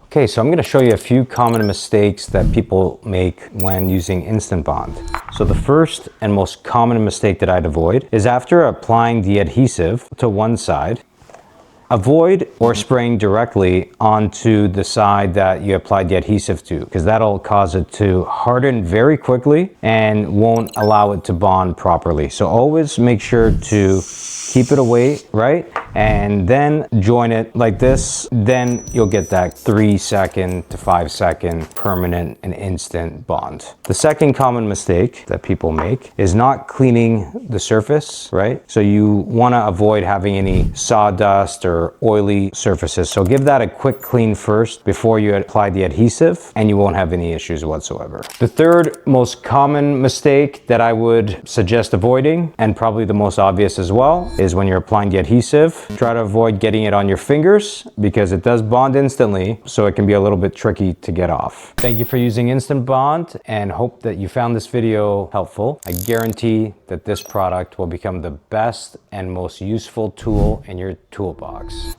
Okay, so I'm going to show you a few common mistakes that people make when using InstantBond. So the first and most common mistake that I'd avoid is after applying the adhesive to one side, avoid or spraying directly onto the side that you applied the adhesive to, because that'll cause it to harden very quickly and won't allow it to bond properly. So always make sure to keep it away, right? And then join it like this. Then you'll get that 3-second to 5-second permanent and instant bond. The second common mistake that people make is not cleaning the surface, right? So you want to avoid having any sawdust or oily surfaces. So give that a quick clean first before you apply the adhesive, and you won't have any issues whatsoever. The third most common mistake that I would suggest avoiding, and probably the most obvious as well, is when you're applying the adhesive, try to avoid getting it on your fingers because it does bond instantly, so it can be a little bit tricky to get off. Thank you for using InstantBond, and hope that you found this video helpful. I guarantee that this product will become the best and most useful tool in your toolbox.